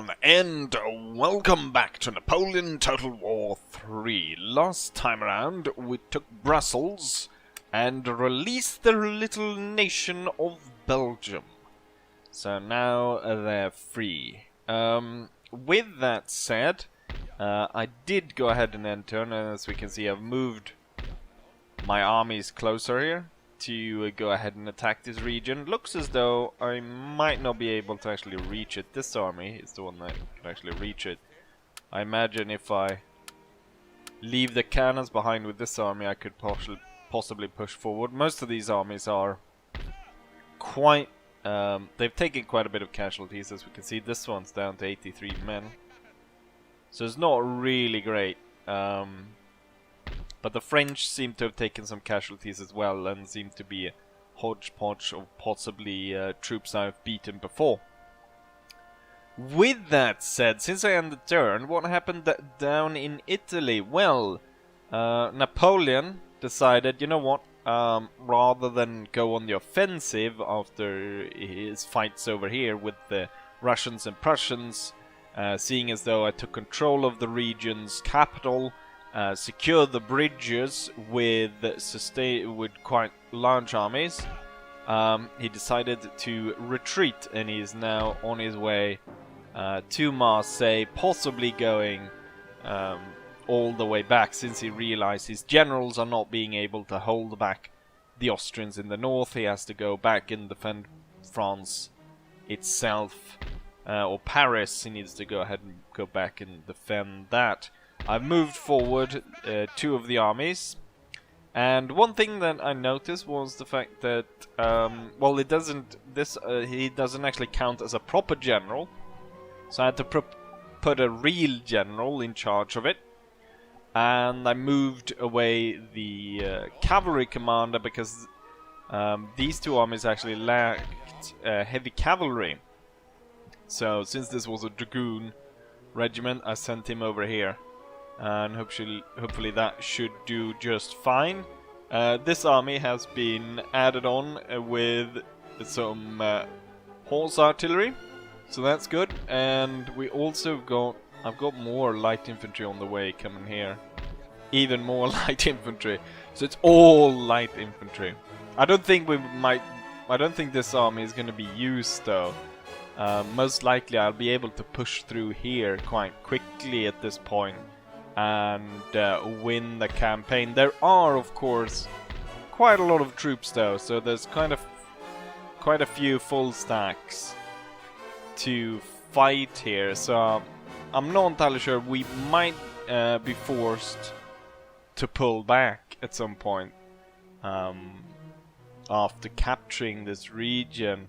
everyone, and welcome back to Napoleon Total War 3. Last time around, we took Brussels and released the little nation of Belgium. So now they're free. With that said, I did go ahead and end turn, and as we can see, I've moved my armies closer here to go ahead and attack this region. Looks as though I might not be able to actually reach it. This army is the one that can actually reach it. I imagine if I leave the cannons behind with this army, I could possibly push forward. Most of these armies are quite... they've taken quite a bit of casualties, as we can see. This one's down to 83 men. So it's not really great. But the French seem to have taken some casualties as well, and seem to be a hodgepodge of possibly troops I've beaten before. With that said, since I ended the turn, what happened down in Italy? Well, Napoleon decided, you know what, rather than go on the offensive after his fights over here with the Russians and Prussians, seeing as though I took control of the region's capital, secure the bridges with quite large armies, he decided to retreat, and he is now on his way to Marseille, possibly going all the way back, since he realized his generals are not being able to hold back the Austrians in the north. He has to go back and defend France itself, or Paris. He needs to go ahead and go back and defend that. I've moved forward two of the armies, and one thing that I noticed was the fact that well, he doesn't actually count as a proper general, so I had to put a real general in charge of it, and I moved away the cavalry commander because these two armies actually lacked heavy cavalry. So since this was a dragoon regiment, I sent him over here. And hopefully that should do just fine. This army has been added on with some horse artillery, so that's good. And we also I've got more light infantry on the way coming here, even more light infantry. So it's all light infantry. I don't think this army is going to be used though. Most likely I'll be able to push through here quite quickly at this point and win the campaign. There are, of course, quite a lot of troops though, so there's quite a few full stacks to fight here. So I'm not entirely sure. We might be forced to pull back at some point after capturing this region,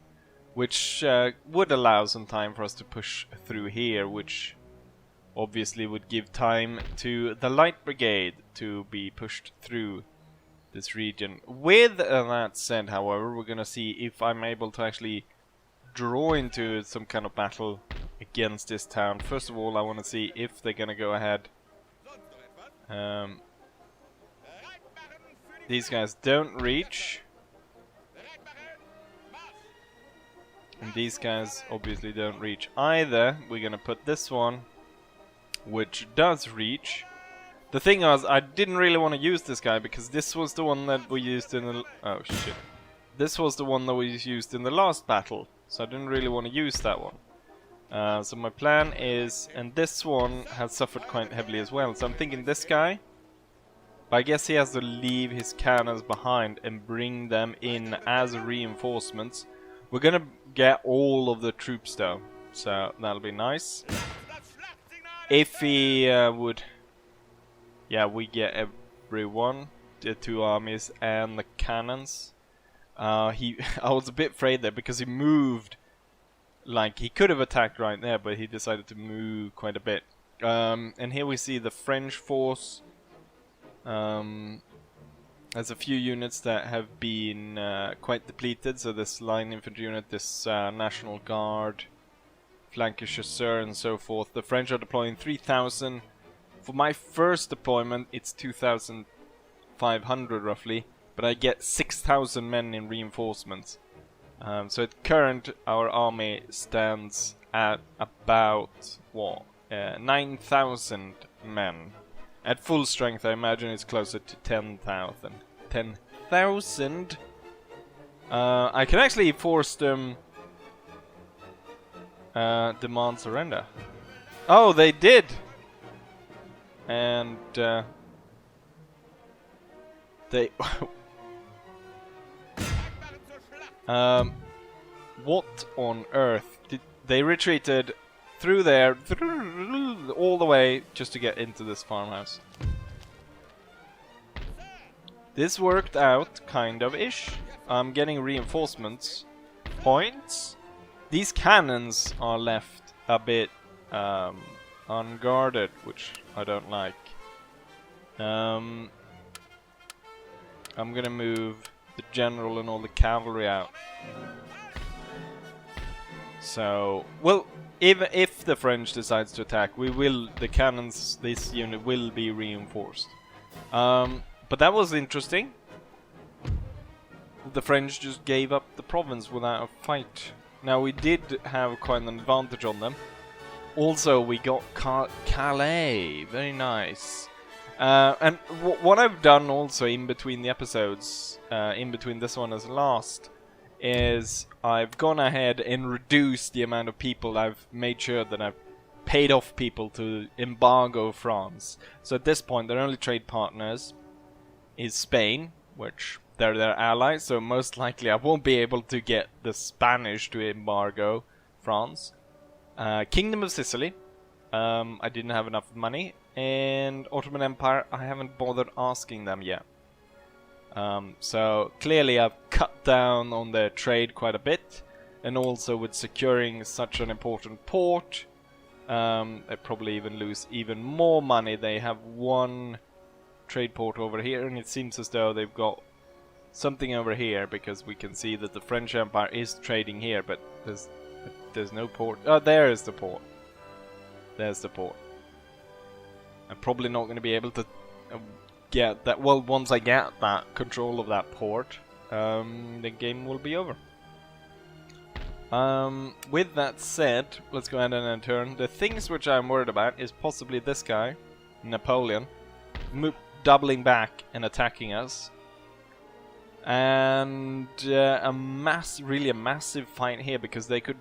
which would allow some time for us to push through here, which obviously would give time to the light brigade to be pushed through this region. With that said, however, we're gonna see if I'm able to actually draw into some kind of battle against this town. First of all, I want to see if they're gonna go ahead. These guys don't reach, and these guys obviously don't reach either. We're gonna put this one, which does reach. The thing is, I didn't really want to use this guy because this was the one that we used in the... oh shit. This was the one that we used in the last battle, so I didn't really want to use that one. So my plan is... and this one has suffered quite heavily as well, so I'm thinking this guy. But I guess he has to leave his cannons behind and bring them in as reinforcements. We're gonna get all of the troops though, so that'll be nice. If he would... yeah, we get everyone, the two armies and the cannons. I was a bit afraid there because he moved. Like, he could have attacked right there, but he decided to move quite a bit. And here we see the French force. There's a few units that have been quite depleted. So this line infantry unit, this National Guard, flanker chasseur and so forth. The French are deploying 3,000. For my first deployment, it's 2,500 roughly, but I get 6,000 men in reinforcements. So at current, our army stands at about, what, 9,000 men. At full strength, I imagine it's closer to 10,000. 10,000? I can actually force them... demand surrender. Oh, they did! And, they... what on earth? They retreated through there, all the way, just to get into this farmhouse. This worked out, kind of-ish. I'm getting reinforcements. Points. These cannons are left a bit unguarded, which I don't like. I'm gonna move the general and all the cavalry out. So, well, even if the French decides to attack, the cannons, this unit will be reinforced. But that was interesting. The French just gave up the province without a fight. Now, we did have quite an advantage on them. Also, we got Calais. Very nice. And what I've done also in between the episodes, in between this one as last, is I've gone ahead and reduced the amount of people. I've made sure that I've paid off people to embargo France. So at this point, their only trade partners is Spain, which they're their allies, so most likely I won't be able to get the Spanish to embargo France. Kingdom of Sicily, I didn't have enough money, and Ottoman Empire, I haven't bothered asking them yet. So clearly I've cut down on their trade quite a bit, and also with securing such an important port, they probably even lose even more money. They have one trade port over here, and it seems as though they've got something over here, because we can see that the French Empire is trading here, but there's no port. Oh, there is the port. There's the port. I'm probably not going to be able to get that. Well, once I get that control of that port, the game will be over. With that said, let's go ahead and turn. The things which I'm worried about is possibly this guy, Napoleon, doubling back and attacking us. And really a massive fight here, because they could,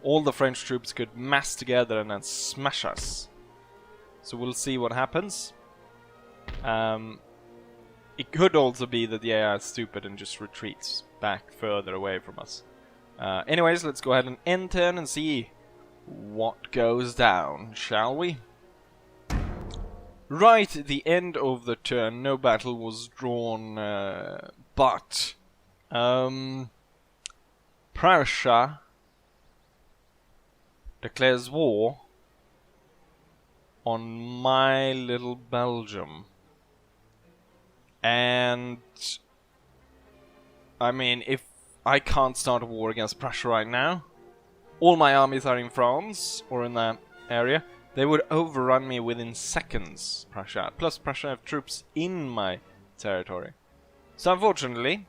all the French troops could mass together and then smash us. So we'll see what happens. It could also be that the AI is stupid and just retreats back further away from us. Anyways, let's go ahead and end turn and see what goes down, shall we? Right at the end of the turn, no battle was drawn, but Prussia declares war on my little Belgium. And I mean, if I can't start a war against Prussia right now, all my armies are in France or in that area, they would overrun me within seconds, Prussia. Plus Prussia have troops in my territory. So unfortunately,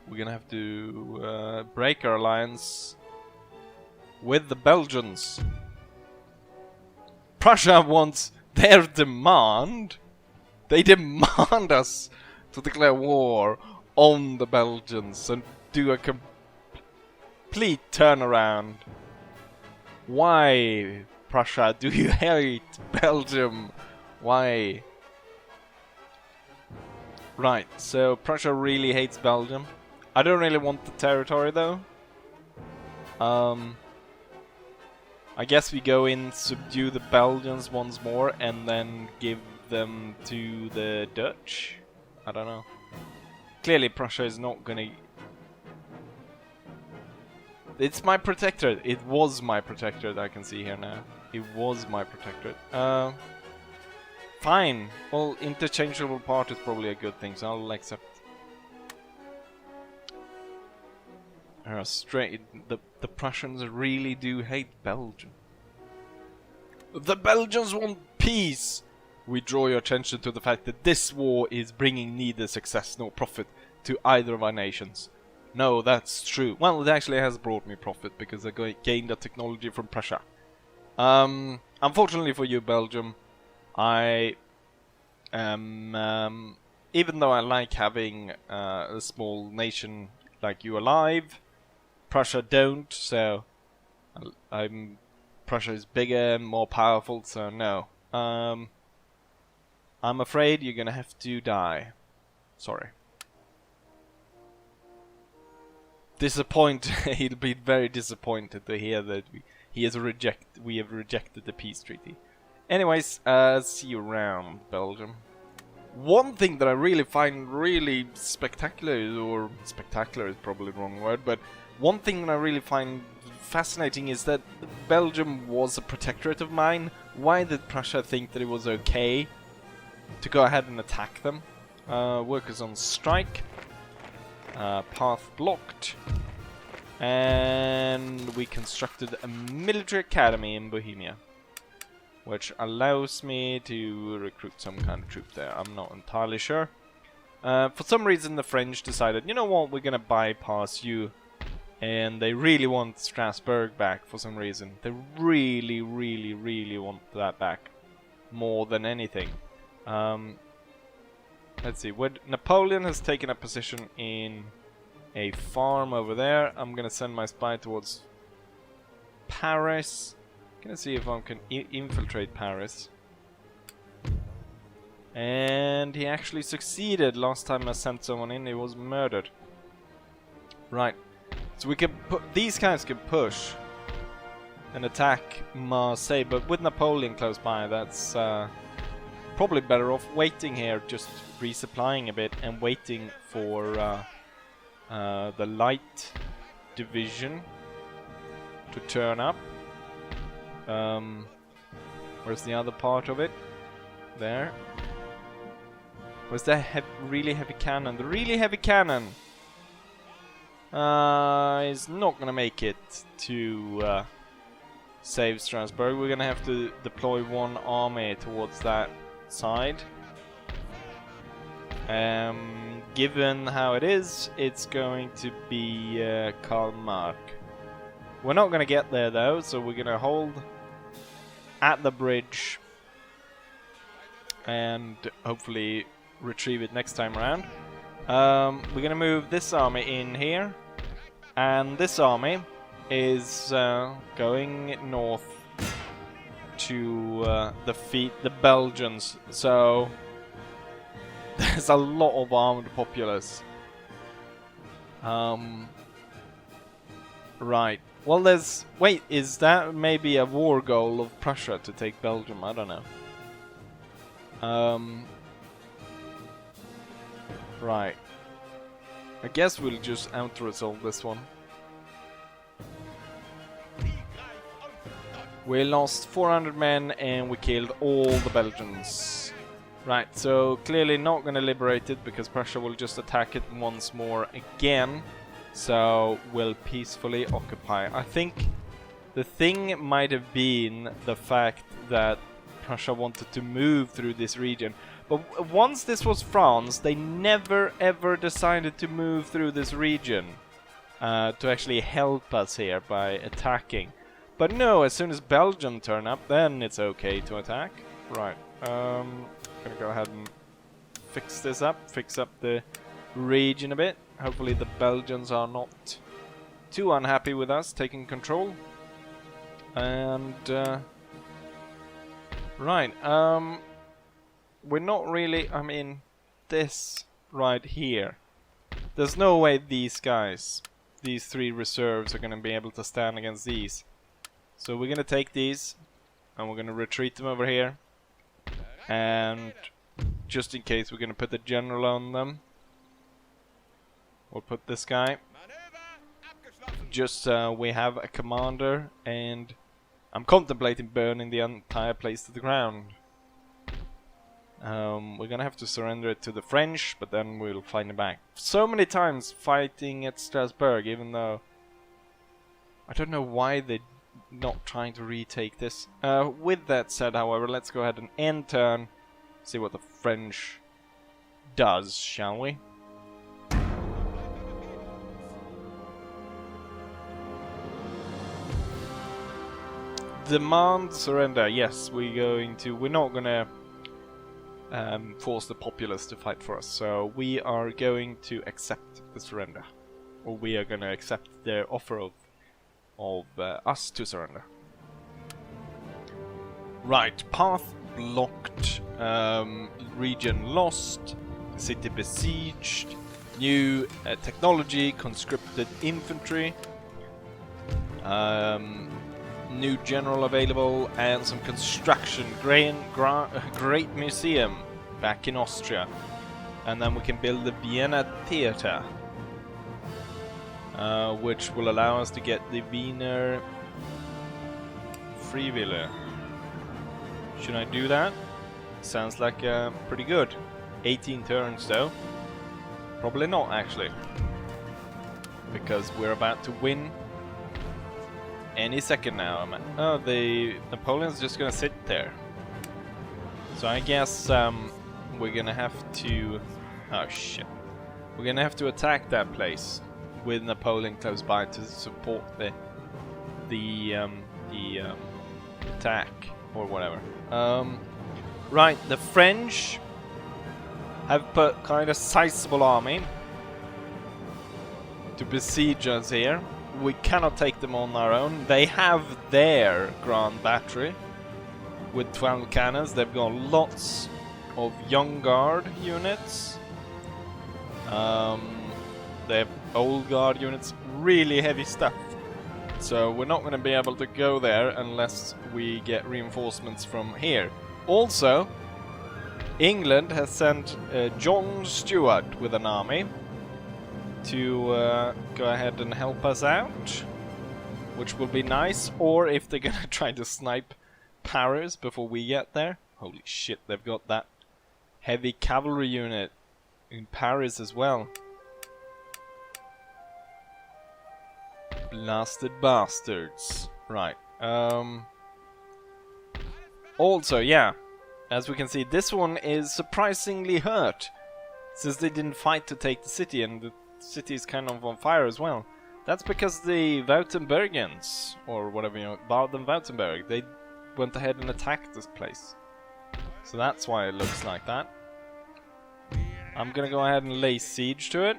we're gonna have to break our alliance with the Belgians. Prussia wants their demand. They demand us to declare war on the Belgians and do a complete turnaround. Why, Prussia, do you hate Belgium? Why? Right, so Prussia really hates Belgium. I don't really want the territory though. I guess we go in, subdue the Belgians once more, and then give them to the Dutch? I don't know. Clearly Prussia is not gonna... It's my protectorate. It was my protectorate, I can see here now. It was my protectorate. Fine. Well, interchangeable part is probably a good thing, so I'll accept. The Prussians really do hate Belgium. The Belgians want peace! We draw your attention to the fact that this war is bringing neither success nor profit to either of our nations. No, that's true. Well, it actually has brought me profit because I gained a technology from Prussia. Unfortunately for you, Belgium, I am, even though I like having a small nation like you alive, Prussia don't, so Prussia is bigger and more powerful, so no. I'm afraid you're gonna have to die. Sorry. He'll be very disappointed to hear that we have rejected the peace treaty. Anyways, see you around, Belgium. One thing that I really find really spectacular, or spectacular is probably the wrong word, but one thing that I really find fascinating is that Belgium was a protectorate of mine. Why did Prussia think that it was okay to go ahead and attack them? Workers on strike. Path blocked. And we constructed a military academy in Bohemia, which allows me to recruit some kind of troop there. I'm not entirely sure. For some reason the French decided, you know what, we're gonna bypass you. And they really want Strasbourg back for some reason. They really, really, really want that back. More than anything. Let's see, Napoleon has taken a position in a farm over there. I'm gonna send my spy towards Paris. Gonna see if I can infiltrate Paris. And he actually succeeded. Last time I sent someone in, he was murdered. Right. So we can these guys can push and attack Marseille, but with Napoleon close by, that's probably better off waiting here, just resupplying a bit and waiting for the light division to turn up. Where's the other part of it? There. Where's the really heavy cannon? The really heavy cannon is not gonna make it to save Strasbourg. We're gonna have to deploy one army towards that side. Given how it is, it's going to be Kalmar. We're not gonna get there though, so we're gonna hold at the bridge and hopefully retrieve it next time around. We're gonna move this army in here, and this army is going north to defeat the Belgians. So there's a lot of armed populace. Right. Well, there's... Wait, is that maybe a war goal of Prussia to take Belgium? I don't know. Right. I guess we'll just out-resolve this one. We lost 400 men and we killed all the Belgians. Right, so clearly not gonna liberate it because Prussia will just attack it once more again. So we'll peacefully occupy. I think the thing might have been the fact that Prussia wanted to move through this region. But once this was France, they never ever decided to move through this region to actually help us here by attacking. But no, as soon as Belgium turn up, then it's okay to attack. Right, gonna go ahead and fix this up, fix up the region a bit. Hopefully the Belgians are not too unhappy with us taking control. And right, we're not really, I mean, this right here. There's no way these guys, these three reserves, are gonna be able to stand against these. So we're gonna take these and we're gonna retreat them over here. And just in case, we're gonna put the general on them. We'll put this guy. Just we have a commander, and I'm contemplating burning the entire place to the ground. We're gonna have to surrender it to the French, but then we'll find it back. So many times fighting at Strasbourg, even though I don't know why they're not trying to retake this. With that said, however, let's go ahead and end turn. See what the French does, shall we? Demand surrender. Yes, we're not gonna force the populace to fight for us. So we are going to accept the surrender, or we are gonna accept their offer of us to surrender. Right, path blocked, region lost, city besieged, new technology, conscripted infantry, new general available, and some construction, great museum back in Austria. And then we can build the Vienna Theater, which will allow us to get the Wiener Freewheeler. Should I do that? Sounds like pretty good. 18 turns though. Probably not actually, because we're about to win any second now. Oh, the Napoleon's just gonna sit there. So I guess we're gonna have to. Oh shit! We're gonna have to attack that place with Napoleon close by to support the attack or whatever. Right, the French have put kind of sizable army to besiege us here. We cannot take them on our own. They have their Grand Battery with 12 cannons. They've got lots of Young Guard units. They have Old Guard units. Really heavy stuff. So we're not going to be able to go there unless we get reinforcements from here. Also, England has sent John Stuart with an army to go ahead and help us out, which will be nice. Or if they're gonna try to snipe Paris before we get there. Holy shit, they've got that heavy cavalry unit in Paris as well. Blasted bastards. Right. Also, yeah, as we can see, this one is surprisingly hurt, since they didn't fight to take the city, and the city is kind of on fire as well. That's because the Württembergians, or whatever, you know, Baden-Württemberg, they went ahead and attacked this place. So that's why it looks like that. I'm gonna go ahead and lay siege to it,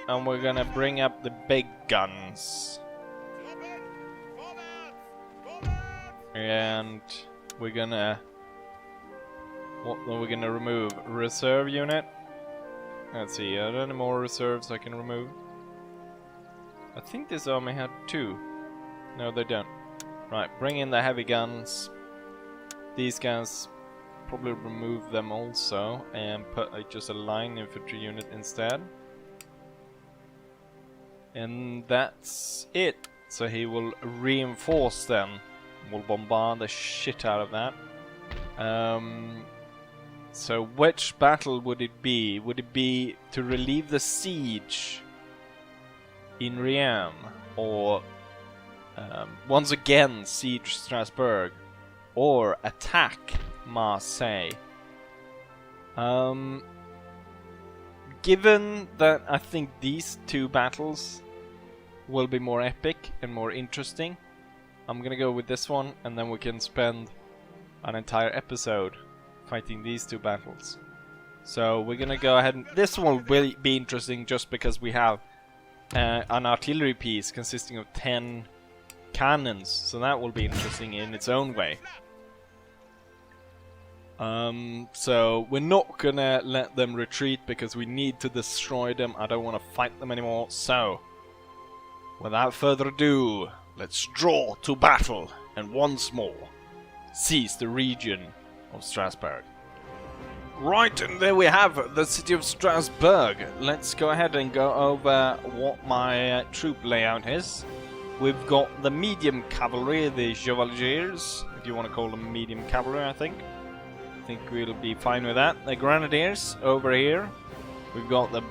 and we're gonna bring up the big guns. And we're gonna... what are we gonna remove? Reserve unit? Let's see, are there any more reserves I can remove? I think this army had 2. No, they don't. Right, bring in the heavy guns. These guys, probably remove them also and put just a line infantry unit instead. And that's it. So he will reinforce them. We'll bombard the shit out of that. So which battle would it be? Would it be to relieve the siege in Reims, or once again siege Strasbourg, or attack Marseille? Given that I think these 2 battles will be more epic and more interesting, I'm gonna go with this one, and then we can spend an entire episode fighting these 2 battles. So we're gonna go ahead and... this one will be interesting just because we have an artillery piece consisting of 10 cannons, so that will be interesting in its own way. So we're not gonna let them retreat because we need to destroy them. I don't want to fight them anymore. So without further ado, let's draw to battle and once more seize the region of Strasbourg. Right, and there we have the city of Strasbourg. Let's go ahead and go over what my troop layout is. We've got the medium cavalry, the Chevaliers, if you want to call them medium cavalry, I think we'll be fine with that. The Grenadiers over here. We've got the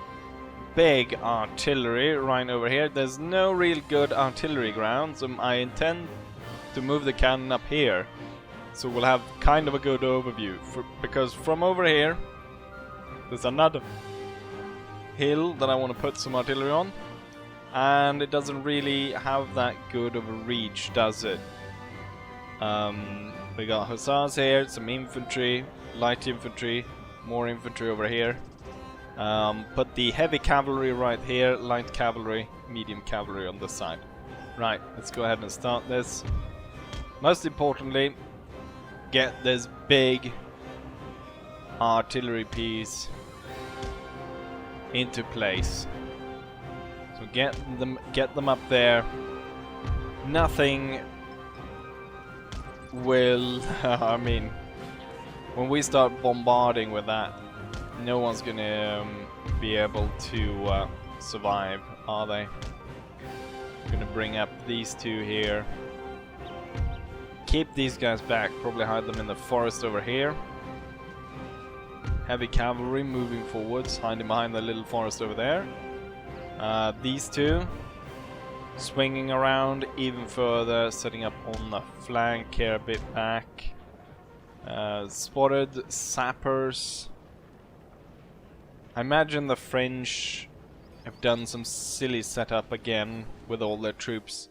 big artillery right over here. There's no real good artillery ground, so I intend to move the cannon up here. So we'll have kind of a good overview, because from over here there's another hill that I want to put some artillery on, and it doesn't really have that good of a reach, does it? We got hussars here, some infantry, light infantry, more infantry over here. Put the heavy cavalry right here, light cavalry, medium cavalry on this side. Right, let's go ahead and start this. Most importantly, get this big artillery piece into place. So get them up there. Nothing will I mean, when we start bombarding with that, no one's gonna be able to survive, are they? I'm gonna bring up these two here. Keep these guys back, probably hide them in the forest over here. Heavy cavalry moving forwards, hiding behind the little forest over there. These two swinging around even further, setting up on the flank here a bit back. Spotted sappers. I imagine the French have done some silly setup again with all their troops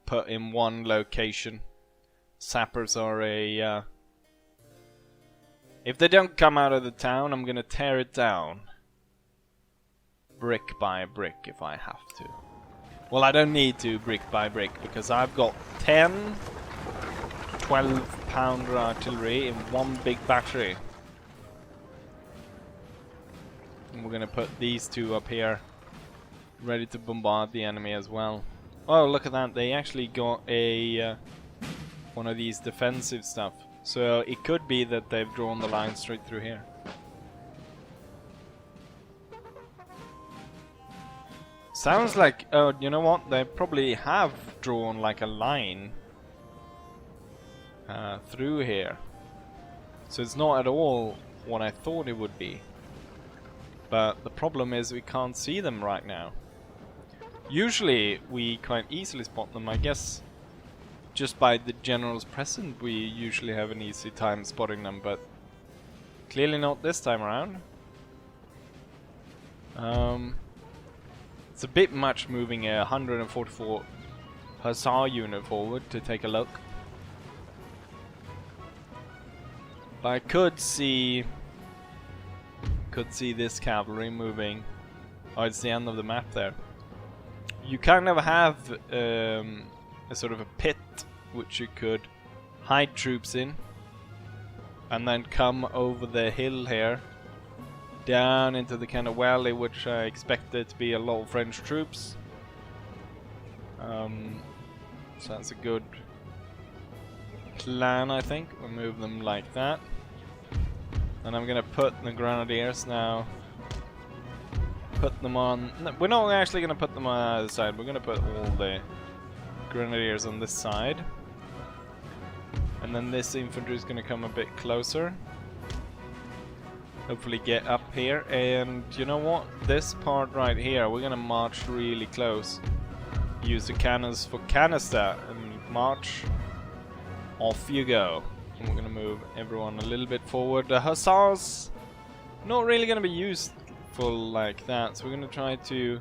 put in one location. Sappers are a... if they don't come out of the town, I'm gonna tear it down. Brick by brick if I have to. Well, I don't need to brick by brick because I've got 10 12-pounder artillery in one big battery. And we're gonna put these two up here ready to bombard the enemy as well. Oh, look at that, they actually got a one of these defensive stuff. So it could be that they've drawn the line straight through here. Sounds like, oh, you know what? They probably have drawn like a line through here. So it's not at all what I thought it would be. But the problem is we can't see them right now. Usually we quite easily spot them, I guess. Just by the general's presence we usually have an easy time spotting them, but clearly not this time around. It's a bit much moving a 144 hussar unit forward to take a look. But I could see this cavalry moving. Oh, it's the end of the map there. You kind of have a sort of a pit which you could hide troops in and then come over the hill here down into the kind of valley which I expected to be a lot of French troops. So that's a good plan, I think. We'll move them like that. And I'm gonna put the grenadiers now. Put them on... No, we're not actually gonna put them on the other side. We're gonna put all the grenadiers on this side. And then this infantry is gonna come a bit closer. Hopefully get up here. And you know what? This part right here, we're gonna march really close. Use the cannons for canister and march. Off you go. And we're gonna move everyone a little bit forward. The hussars not really gonna be useful like that, so we're gonna try to...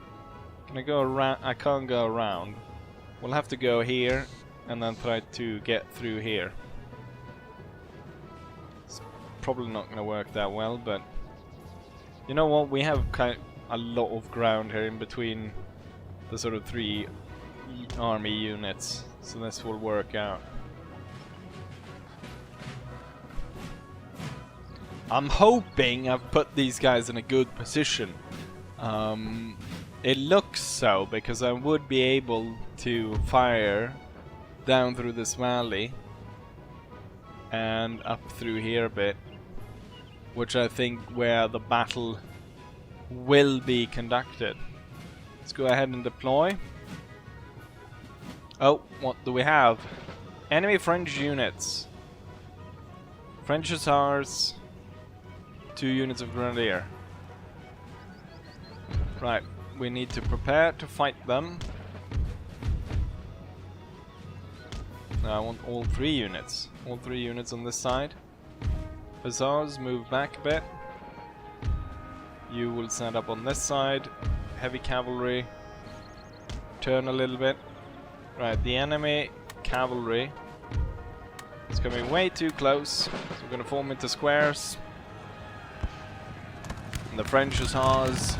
Can I go around? I can't go around. We'll have to go here and then try to get through here. It's probably not gonna work that well, but you know what? We have kind of a lot of ground here in between the sort of three army units, so this will work out. I'm hoping I've put these guys in a good position. It looks so, because I would be able to fire down through this valley and up through here a bit, which I think where the battle will be conducted. Let's go ahead and deploy. Oh, what do we have? Enemy French units. French hussars. 2 units of grenadier. Right, we need to prepare to fight them. Now I want all 3 units. All 3 units on this side. Hussars, move back a bit. You will stand up on this side. Heavy cavalry. Turn a little bit. Right, the enemy cavalry It's coming way too close. So we're gonna form into squares. And the French hussars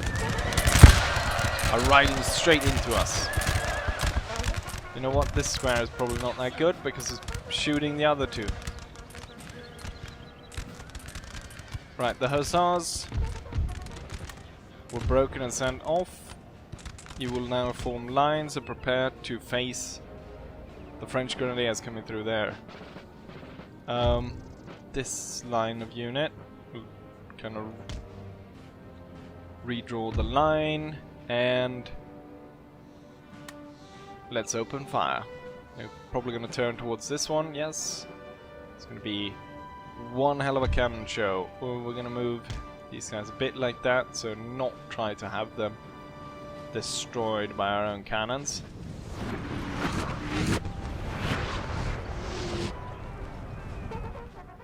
are riding straight into us. You know what? This square is probably not that good because it's shooting the other two. Right, the hussars were broken and sent off. You will now form lines and prepare to face the French grenadiers coming through there. This line of unit will kind of redraw the line and let's open fire. They're probably going to turn towards this one, yes. It's going to be one hell of a cannon show. We're going to move these guys a bit like that, so not try to have them destroyed by our own cannons.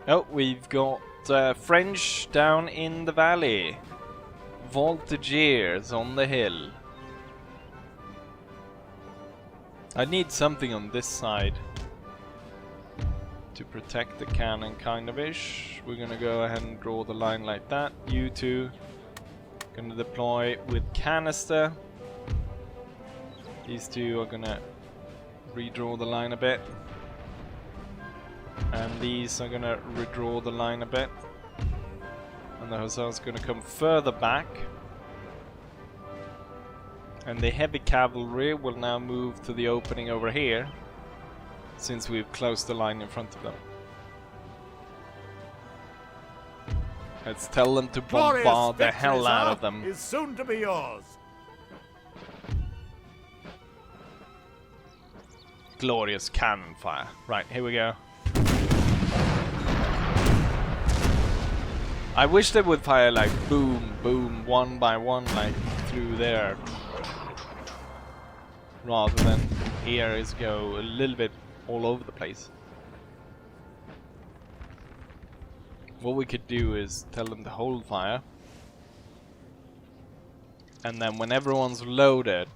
Oh, we've got French down in the valley. Voltigeurs on the hill. I need something on this side to protect the cannon, kind of ish. We're gonna go ahead and draw the line like that. You two gonna deploy with canister. These two are gonna redraw the line a bit. And these are gonna redraw the line a bit. And the hussars are gonna come further back. And the heavy cavalry will now move to the opening over here, since we've closed the line in front of them. Let's tell them to bombard the hell out of them. Is soon to be yours. Glorious cannon fire. Right, here we go. I wish they would fire like boom, boom, one by one, like through there. Rather than here is go a little bit all over the place. What we could do is tell them to hold fire. And then when everyone's loaded,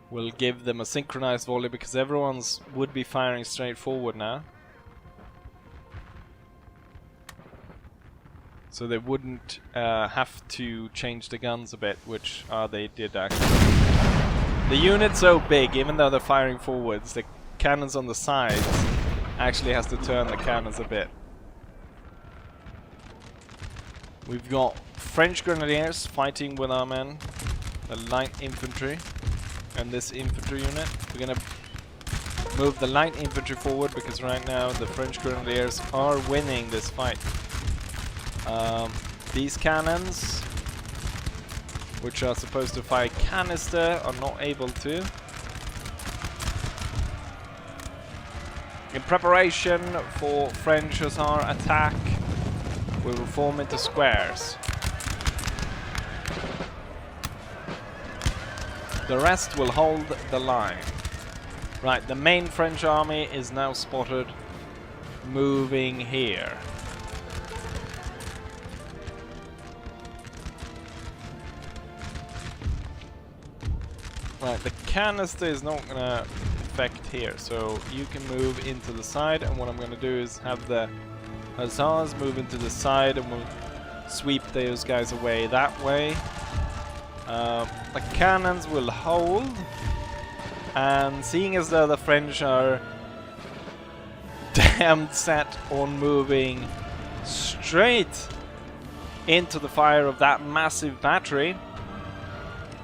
we'll give them a synchronized volley because everyone's would be firing straight forward now. So they wouldn't have to change the guns a bit, which they did actually. The unit's so big, even though they're firing forwards, the cannons on the sides actually has to turn the cannons a bit. We've got French grenadiers fighting with our men, the light infantry, and this infantry unit. We're gonna move the light infantry forward because right now the French grenadiers are winning this fight. These cannons, which are supposed to fire canister, are not able to. In preparation for French hussar attack, we will form into squares. The rest will hold the line. Right, the main French army is now spotted moving here. Right, the canister is not gonna affect here, so you can move into the side, and what I'm gonna do is have the hussars move into the side and we'll sweep those guys away that way. The cannons will hold, and seeing as though the French are damn set on moving straight into the fire of that massive battery,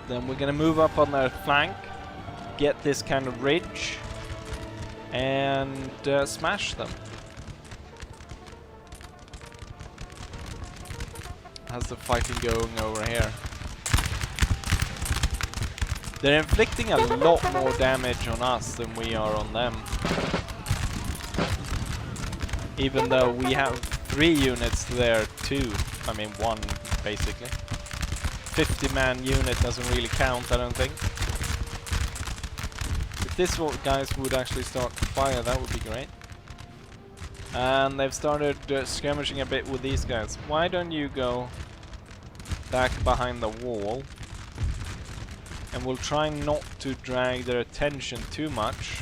then we're gonna move up on their flank, get this kind of ridge, and smash them. How's the fighting going over here? They're inflicting a lot more damage on us than we are on them. Even though we have 3 units there too. I mean 1 basically. 50-man unit doesn't really count, I don't think. If this guys would actually start to fire, that would be great. And they've started skirmishing a bit with these guys. Why don't you go back behind the wall? And we'll try not to drag their attention too much.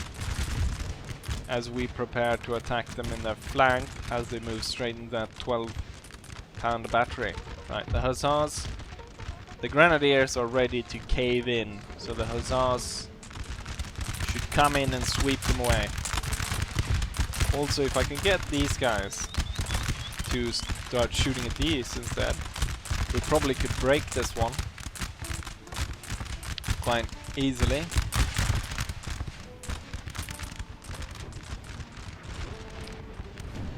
as we prepare to attack them in their flank as they move straight into that 12-pounder battery. Right, the hussars, the grenadiers are ready to cave in, so the hussars should come in and sweep them away. Also, if I can get these guys to start shooting at these instead, we probably could break this one quite easily.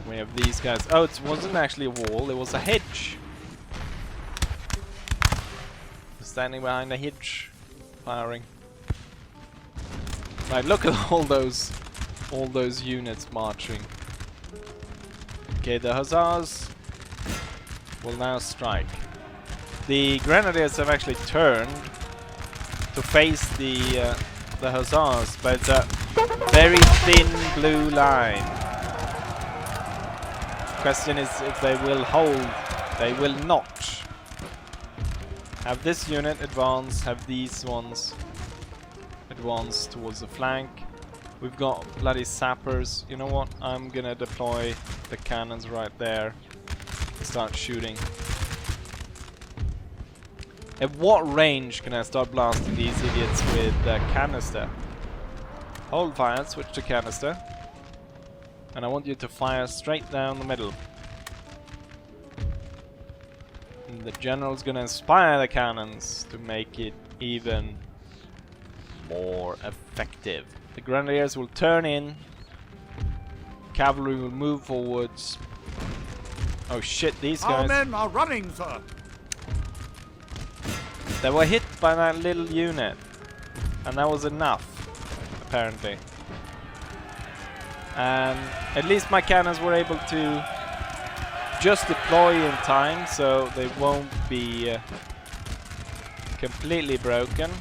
We have these guys. Oh, it wasn't actually a wall, it was a hedge. Standing behind a hedge, firing. Right, look at all those units marching. Okay, the hussars will now strike. The grenadiers have actually turned to face the hussars, but it's a very thin blue line. Question is if they will hold. They will not. Have this unit advance, have these ones advance towards the flank. We've got bloody sappers. You know what? I'm gonna deploy the cannons right there and start shooting. At what range can I start blasting these idiots with canister? Hold fire, switch to canister. And I want you to fire straight down the middle. And the general's gonna inspire the cannons to make it even more effective. The grenadiers will turn in. Cavalry will move forwards. Oh shit, these guys. Our men are running, sir. They were hit by that little unit. And that was enough, apparently. And at least my cannons were able to just deploy in time, so they won't be completely broken.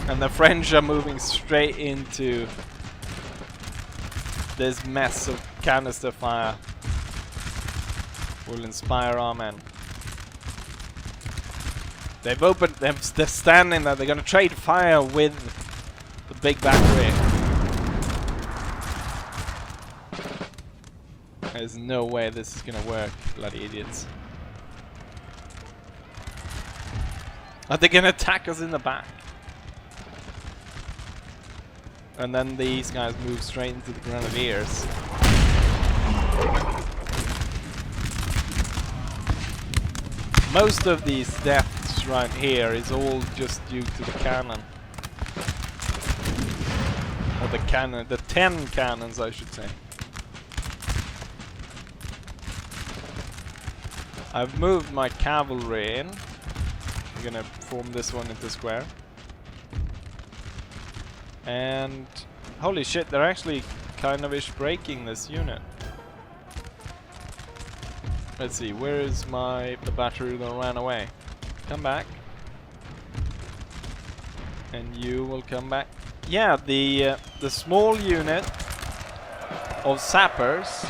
And the French are moving straight into this mess of canister fire. Will inspire our men. They've opened, they're standing there, they're gonna trade fire with the big battery. There's no way this is gonna work, bloody idiots. Are they gonna attack us in the back? And then these guys move straight into the grenadiers. Most of these deaths right here is all just due to the cannon. Or the cannon, the 10 cannons I should say. I've moved my cavalry in. I'm gonna form this one into square. And holy shit, they're actually kind of ish breaking this unit. Let's see, where is the battery that ran away? Come back. And you will come back. Yeah, the small unit of sappers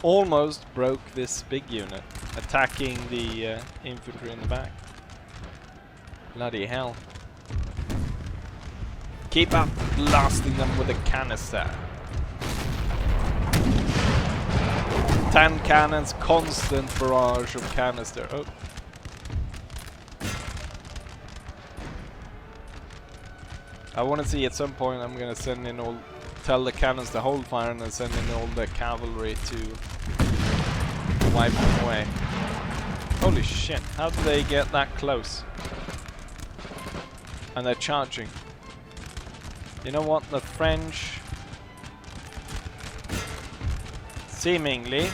almost broke this big unit, attacking the infantry in the back. Bloody hell. Keep up blasting them with a canister. 10 cannons, constant barrage of canister. Oh. I want to see at some point I'm gonna send in all, tell the cannons to hold fire and then send in all the cavalry to wipe them away. Holy shit, how did they get that close? And they're charging. You know what, the French seemingly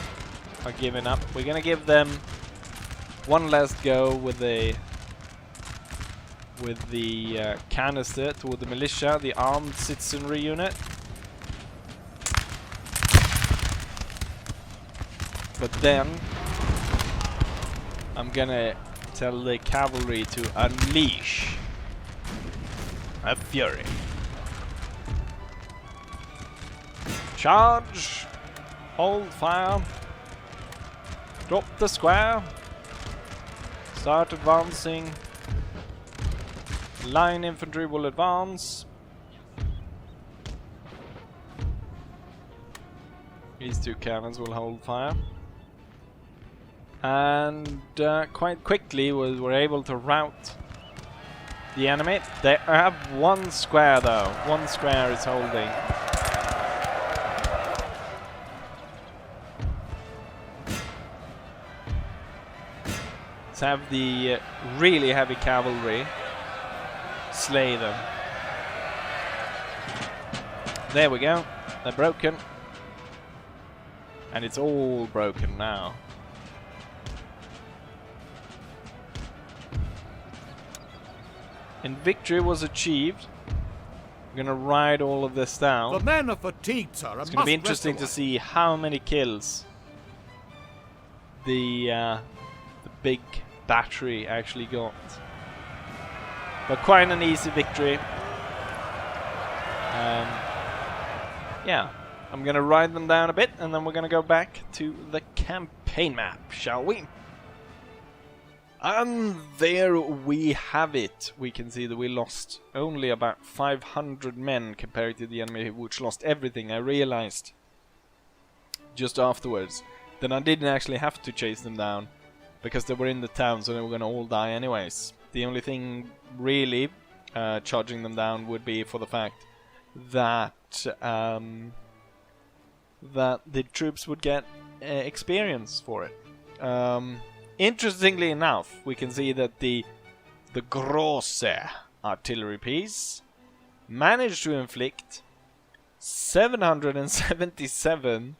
are giving up. We're gonna give them one last go with the canister toward the militia, the armed citizenry unit. But then I'm gonna tell the cavalry to unleash a fury. Charge! Hold fire! Drop the square! Start advancing. Line infantry will advance. These two cannons will hold fire. And quite quickly we were able to rout the enemy. They have one square though. One square is holding. Let's have the really heavy cavalry slay them. There we go. They're broken. And it's all broken now. And victory was achieved. We're gonna ride all of this down. The men are fatigued, sir. It's gonna be interesting to see how many kills the big battery actually got. But quite an easy victory. Yeah, I'm gonna ride them down a bit, and then we're gonna go back to the campaign map, shall we? And there we have it. We can see that we lost only about 500 men compared to the enemy, which lost everything. I realized just afterwards that I didn't actually have to chase them down because they were in the town, so they were going to all die anyways. The only thing really charging them down would be for the fact that that the troops would get experience for it. Interestingly enough, we can see that the Grosse artillery piece managed to inflict 777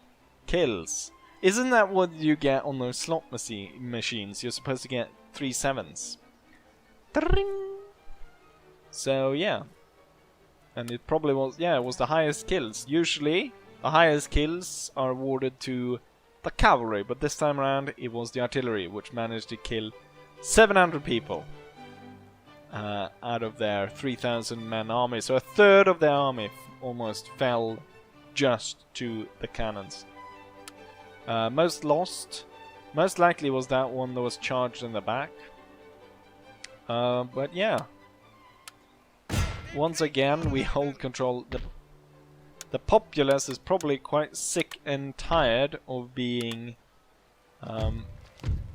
kills. Isn't that what you get on those slot machines? You're supposed to get 3 sevens. So yeah, and it probably was, yeah, it was the highest kills. Usually the highest kills are awarded to the cavalry, but this time around it was the artillery, which managed to kill 700 people out of their 3,000 man army. So a third of their army almost fell just to the cannons. Most lost, most likely was that one that was charged in the back. But yeah, once again we hold control. The populace is probably quite sick and tired of being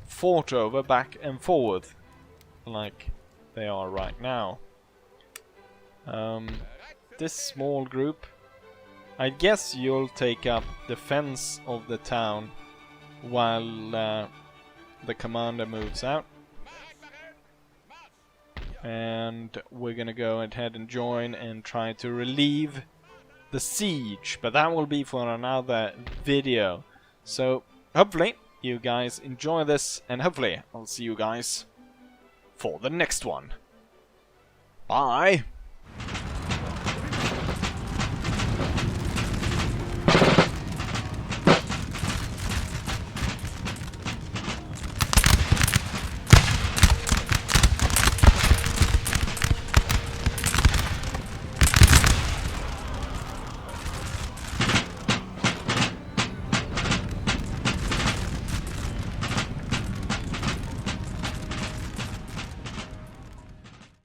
fought over back and forward like they are right now. This small group, I guess you'll take up defense of the town while the commander moves out. And we're gonna go ahead and join and try to relieve the siege, but that will be for another video. So hopefully you guys enjoy this, and hopefully I'll see you guys for the next one. Bye!